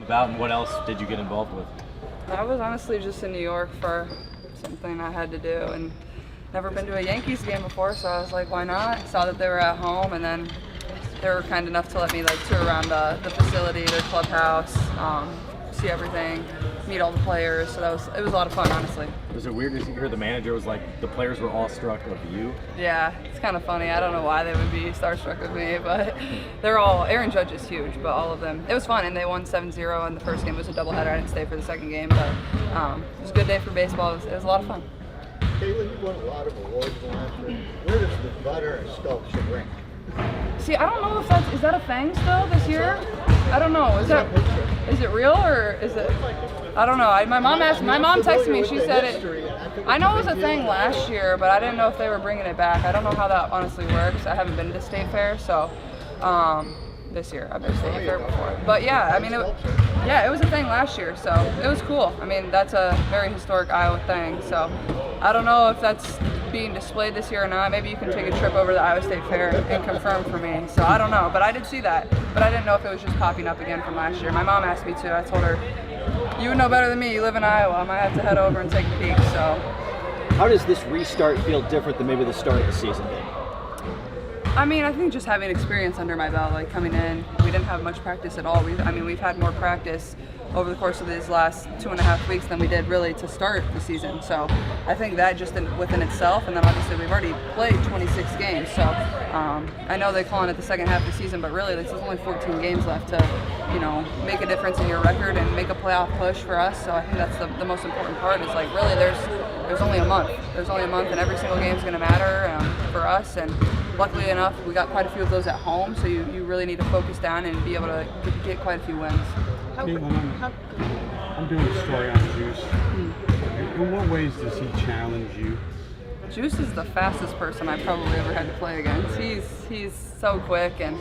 about, and what else did you get involved with? I was honestly just in New York for something I had to do, and never been to a Yankees game before, so I was like, why not? Saw that they were at home, and then they were kind enough to let me like tour around the facility, their clubhouse, see everything, meet all the players. So it was a lot of fun, honestly. Was it weird to hear the manager was like, the players were all struck of you? Yeah, it's kind of funny. I don't know why they would be starstruck with me, but they're all, Aaron Judge is huge, but all of them. It was fun, and they won 7-0, and the first game was a doubleheader. I didn't stay for the second game, but it was a good day for baseball. It was a lot of fun. Caitlin, you won a lot of awards last year. Where does the butter and sculpture rank? See, I don't know if is that a thing still this year? I don't know. Is it real or is it? I don't know. My mom texted me. She said it. I know it was a thing last year, but I didn't know if they were bringing it back. I don't know how that honestly works. I haven't been to State Fair, so this year I've been to State Fair before. But yeah, I mean, it was a thing last year, so it was cool. I mean, that's a very historic Iowa thing. So I don't know if that's being displayed this year or not. Maybe you can take a trip over to the Iowa State Fair and confirm for me. So I don't know, but I did see that. But I didn't know if it was just popping up again from last year. My mom asked me to. I told her, you would know better than me. You live in Iowa. I might have to head over and take a peek. So how does this restart feel different than maybe the start of the season did? I mean, I think just having experience under my belt, like coming in, we didn't have much practice at all. We've had more practice over the course of these last 2.5 weeks than we did really to start the season. So I think that just within itself, and then obviously we've already played 26 games. So I know they're calling it the second half of the season, but really there's only 14 games left to, make a difference in your record and make a playoff push for us. So I think that's the most important part. Is like really there's only a month. There's only a month, and every single game is going to matter for us. And luckily enough, we got quite a few of those at home. So you really need to focus down and be able to get quite a few wins. I'm doing a story on Juice. In what ways does he challenge you? Juice is the fastest person I probably ever had to play against. He's so quick, and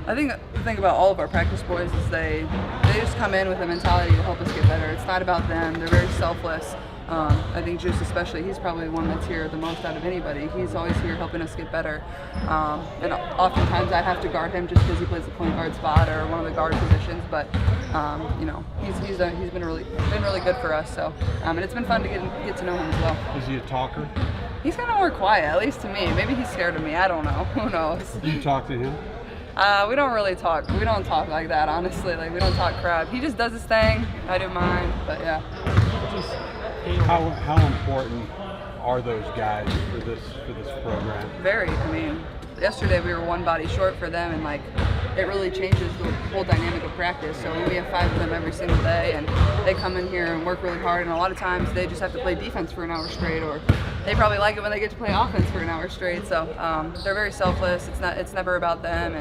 I think the thing about all of our practice boys is they just come in with a mentality to help us get better. It's not about them. They're very selfless. I think Juice especially, he's probably the one that's here the most out of anybody. He's always here helping us get better. And oftentimes I have to guard him just because he plays the point guard spot or one of the guard positions. But he's been really good for us. So and it's been fun to get to know him as well. Is he a talker? He's kind of more quiet, at least to me. Maybe he's scared of me. I don't know. Who knows? Do you talk to him? We don't really talk. We don't talk like that, honestly. Like, we don't talk crap. He just does his thing. I do mine. But yeah. How important are those guys for this program? Very. I mean, yesterday we were one body short for them, and like it really changes the whole dynamic of practice. So we have 5 of them every single day, and they come in here and work really hard. And a lot of times they just have to play defense for an hour straight, or they probably like it when they get to play offense for an hour straight. So they're very selfless. It's never about them,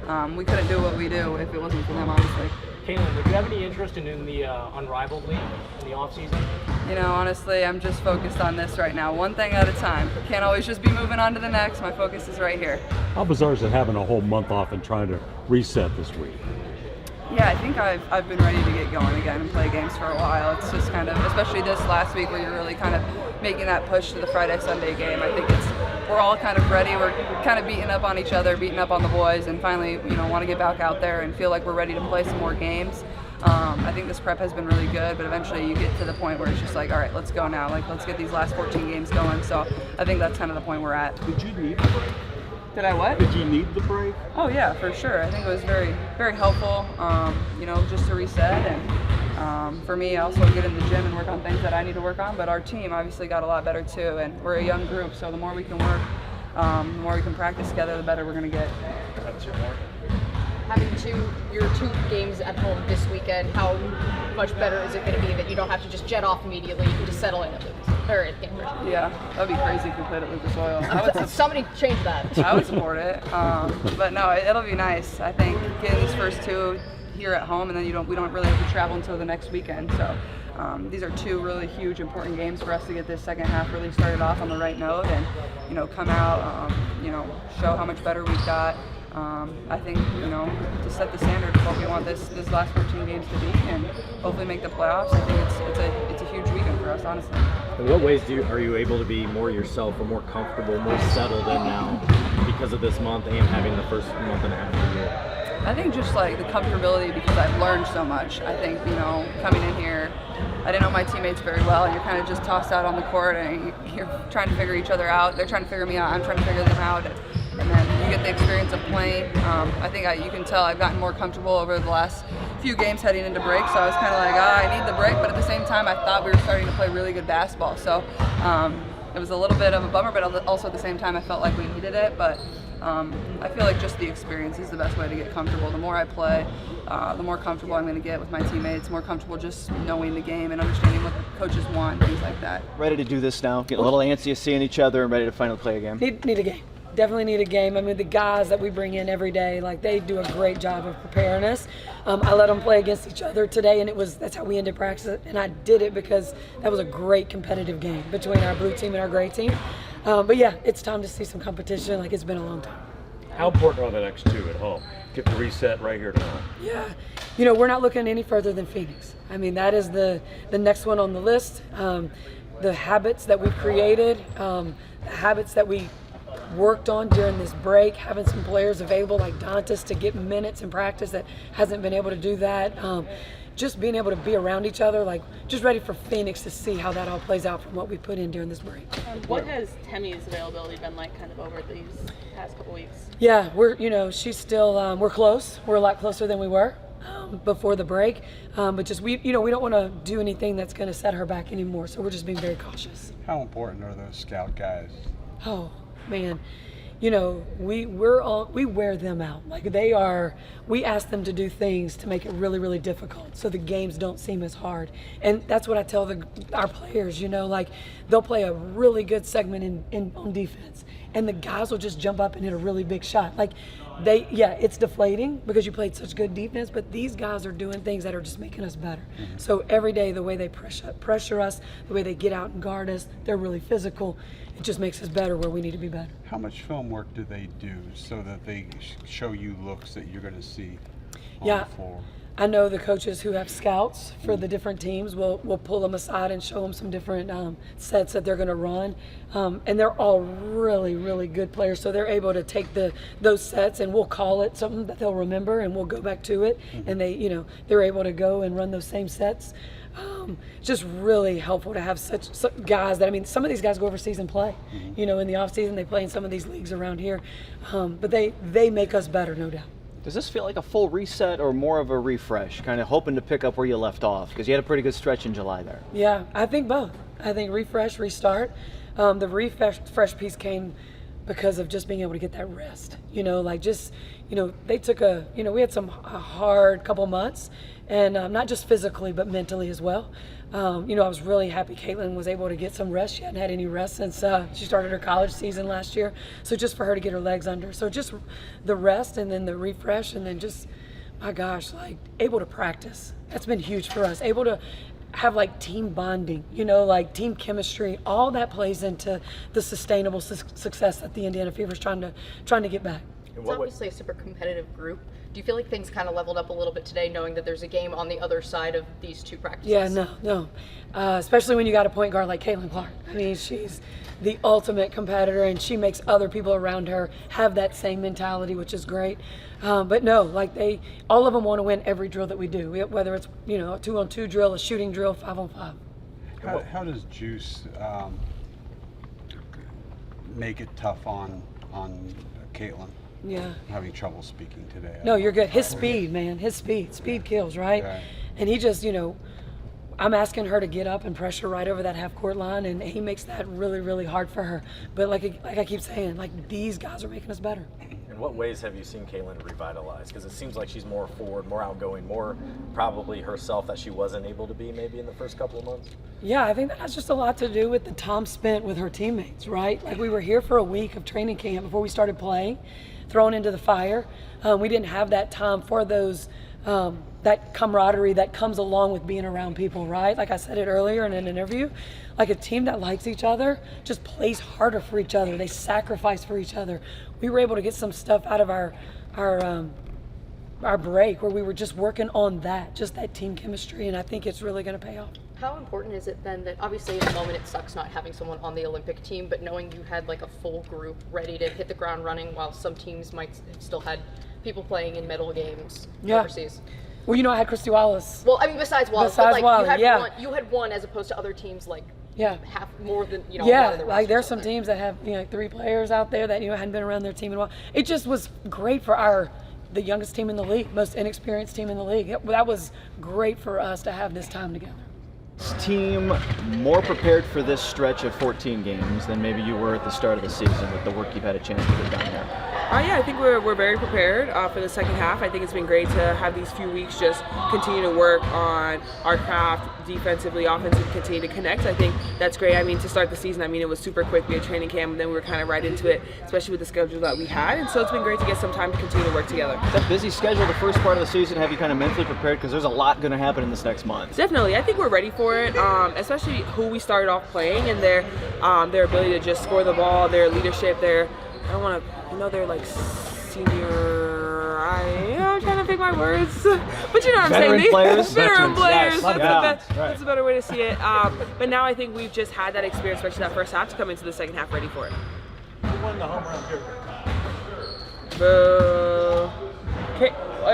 and we couldn't do what we do if it wasn't for them, honestly. Caitlin, would you have any interest in the Unrivaled League in the offseason? Honestly, I'm just focused on this right now, one thing at a time. Can't always just be moving on to the next. My focus is right here. How bizarre is it having a whole month off and trying to reset this week? Yeah, I think I've been ready to get going again and play games for a while. It's just kind of, especially this last week where you're really kind of making that push to the Friday-Sunday game. I think we're all kind of ready. We're kind of beating up on each other, beating up on the boys, and finally, want to get back out there and feel like we're ready to play some more games. I think this prep has been really good, but eventually you get to the point where it's just like, all right, let's go now. Like, let's get these last 14 games going. So I think that's kind of the point we're at. Did you need the break? Did I what? Did you need the break? Oh yeah, for sure. I think it was very, very helpful, just to reset. And for me, I also get in the gym and work on things that I need to work on. But our team obviously got a lot better too, and we're a young group, so the more we can work, the more we can practice together, the better we're going to get. Having your two games at home this weekend, how much better is it going to be that you don't have to just jet off immediately, you can just settle in at Lucas, or at Cambridge? Yeah, that'd be crazy if we played at Lucas Oil. Somebody change that. I would support it, but no, it'll be nice. I think getting these first 2 here at home, and then we don't really have to travel until the next weekend. So these are 2 really huge, important games for us to get this second half really started off on the right note, and come out, show how much better we've got. I think, to set the standard of what we want this last 14 games to be, and hopefully make the playoffs. I think it's a huge weekend for us, honestly. In what ways are you able to be more yourself, or more comfortable, more settled in now because of this month and having the first month and a half of the year? I think just like the comfortability because I've learned so much. I think, coming in here, I didn't know my teammates very well, and you're kind of just tossed out on the court and you're trying to figure each other out. They're trying to figure me out, I'm trying to figure them out, and then you get the experience of playing. I think you can tell I've gotten more comfortable over the last few games heading into break, so I was kind of like, I need the break, but at the same time I thought we were starting to play really good basketball, so it was a little bit of a bummer, but also at the same time I felt like we needed it. But I feel like just the experience is the best way to get comfortable. The more I play, the more comfortable I'm going to get with my teammates, more comfortable just knowing the game and understanding what the coaches want, things like that. Ready to do this now? Getting a little antsy of seeing each other and ready to finally play a game? Need a game. Definitely need a game. I mean, the guys that we bring in every day, like, they do a great job of preparing us. I let them play against each other today, and that's how we ended practice. And I did it because that was a great competitive game between our blue team and our gray team. But yeah, it's time to see some competition. Like, it's been a long time. How important are the next two at home? Get the reset right here tomorrow. Yeah, we're not looking any further than Phoenix. I mean, that is the next one on the list. The habits that we've created, the habits that we worked on during this break, having some players available like Dantas to get minutes in practice that hasn't been able to do that. Just being able to be around each other, like, just ready for Phoenix to see how that all plays out from what we put in during this break. What has Temi's availability been like kind of over these past couple weeks? Yeah, she's still, we're close. We're a lot closer than we were before the break. But just, we don't want to do anything that's going to set her back anymore. So we're just being very cautious. How important are those scout guys? Oh, man. We wear them out. Like, we ask them to do things to make it really, really difficult so the games don't seem as hard. And that's what I tell our players, like, they'll play a really good segment on defense, and the guys will just jump up and hit a really big shot. Like, it's deflating because you played such good defense, but these guys are doing things that are just making us better. Mm-hmm. So every day, the way they pressure us, the way they get out and guard us, they're really physical. It just makes us better where we need to be better. How much film work do they do so that they show you looks that you're going to see on the floor? I know the coaches who have scouts for the different teams will pull them aside and show them some different sets that they're going to run. And they're all really, really good players. So they're able to take those sets, and we'll call it something that they'll remember, and we'll go back to it. Mm-hmm. And they're able to go and run those same sets. Just really helpful to have such guys that, some of these guys go overseas and play, mm-hmm. In the off season. They play in some of these leagues around here. But they make us better, no doubt. Does this feel like a full reset or more of a refresh, kind of hoping to pick up where you left off? Because you had a pretty good stretch in July there. Yeah, I think both. I think refresh, restart. The refresh piece came because of just being able to get that rest. They took we had a hard couple months, and not just physically, but mentally as well. I was really happy Caitlin was able to get some rest. She hadn't had any rest since she started her college season last year. So just for her to get her legs under. So just the rest and then the refresh, and then just, my gosh, like, able to practice. That's been huge for us. Able to have like team bonding, like team chemistry. All that plays into the sustainable success that the Indiana Fever is trying to get back. It's obviously a super competitive group. Do you feel like things kind of leveled up a little bit today, knowing that there's a game on the other side of these two practices? Yeah, no. Especially when you got a point guard like Caitlin Clark. She's the ultimate competitor, and she makes other people around her have that same mentality, which is great. But no, like, all of them want to win every drill that we do, whether it's a 2-on-2 drill, a shooting drill, 5-on-5. How does Juice make it tough on Caitlin? Yeah. I'm having trouble speaking today. No, you're good. His speed, man. His speed. Speed kills, right? Yeah. And he just, I'm asking her to get up and pressure right over that half-court line, and he makes that really, really hard for her. But like I keep saying, like, these guys are making us better. In what ways have you seen Caitlin revitalize? Because it seems like she's more forward, more outgoing, more probably herself that she wasn't able to be maybe in the first couple of months. Yeah, I think that has just a lot to do with the time spent with her teammates, right? Like, we were here for a week of training camp before we started playing, thrown into the fire. We didn't have that time for those, that camaraderie that comes along with being around people, right? Like I said it earlier in an interview, like, a team that likes each other just plays harder for each other. They sacrifice for each other. We were able to get some stuff out of our break where we were just working on just that team chemistry, and I think it's really going to pay off. How important is it then that, obviously in the moment it sucks not having someone on the Olympic team, but knowing you had like a full group ready to hit the ground running while some teams might have still had people playing in medal games Yeah. overseas? Well, you know, I had Christy Wallace. Well, I mean, besides Wallace, Besides but like Wallace, yeah. you had one as opposed to other teams like Yeah. half more than a lot Yeah, of the like there's rosters some out there. teams that have 3 players out there that hadn't been around their team in a while. It just was great for the youngest team in the league, most inexperienced team in the league. That was great for us to have this time together. Is team more prepared for this stretch of 14 games than maybe you were at the start of the season with the work you've had a chance to get done here? Yeah, I think we're very prepared for the second half. I think it's been great to have these few weeks just continue to work on our craft defensively, offensively, continue to connect. I think that's great. I mean, to start the season, I mean, it was super quick. We had training camp, and then we were kind of right into it, especially with the schedule that we had. And so it's been great to get some time to continue to work together. That busy schedule the first part of the season, have you kind of mentally prepared? Because there's a lot going to happen in this next month. Definitely. I think we're ready for it, especially who we started off playing and their ability to just score the ball, their leadership, they're like senior. I'm trying to pick my words, but you know what I'm saying. Players, Veteran players. Yes. That's a better way to see it. But now I think we've just had that experience, especially that first half, to come into the second half ready for it. Who won the home run derby?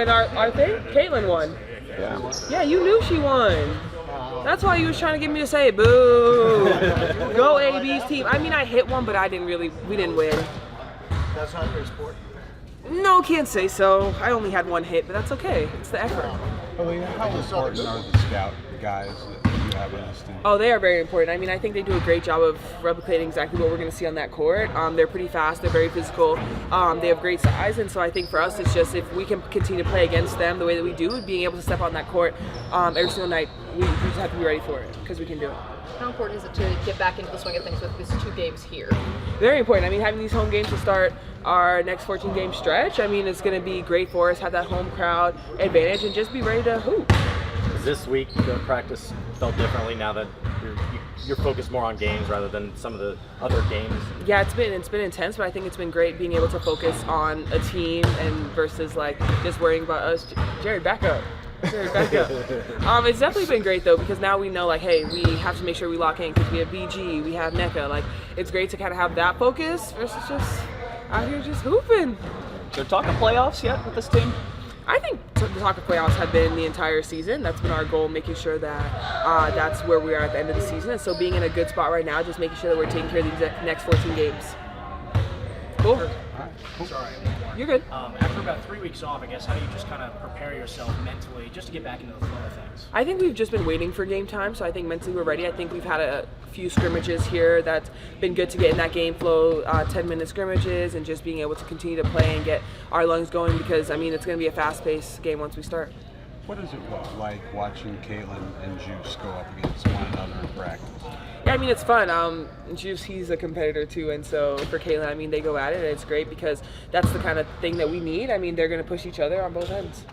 In our thing, Caitlin won. Yeah. Yeah, you knew she won. That's why you was trying to get me to say, boo. Go AB's team. I mean, I hit one, but we didn't win. That's not your sport. No, can't say so. I only had one hit, but that's okay. It's the effort. Aliyah, how important are the scout guys that you have on this team? Oh, they are very important. I mean, I think they do a great job of replicating exactly what we're going to see on that court. They're pretty fast. They're very physical. They have great size. And so I think for us, it's just if we can continue to play against them the way that we do, being able to step on that court every single night, we just have to be ready for it because we can do it. How important is it to get back into the swing of things with these 2 games here? Very important. I mean, having these home games to start our next 14-game stretch, I mean, it's going to be great for us, have that home crowd advantage, and just be ready to hoop. This week, the practice felt differently now that you're focused more on games rather than some of the other games. Yeah, it's been intense, but I think it's been great being able to focus on a team and versus like just worrying about us. Jared, back up. Jared, back up. It's definitely been great though, because now we know like, hey, we have to make sure we lock in because we have BG, we have NECA. Like, it's great to kind of have that focus versus just out here just hooping. Is there talk of playoffs yet with this team? I think the talk of playoffs have been the entire season. That's been our goal, making sure that that's where we are at the end of the season. And so being in a good spot right now, just making sure that we're taking care of these next 14 games. Cool. Sorry. You're good. After about 3 weeks off, I guess, how do you just kind of prepare yourself mentally just to get back into the flow of things? I think we've just been waiting for game time, so I think mentally we're ready. I think we've had a few scrimmages here that's been good to get in that game flow, 10-minute scrimmages, and just being able to continue to play and get our lungs going because, I mean, it's going to be a fast-paced game once we start. What is it like watching Caitlin and Juice go up against one another in practice? Yeah, I mean, it's fun. Juice, he's a competitor too, and so for Caitlin, I mean, they go at it, and it's great because that's the kind of thing that we need. I mean, they're going to push each other on both ends.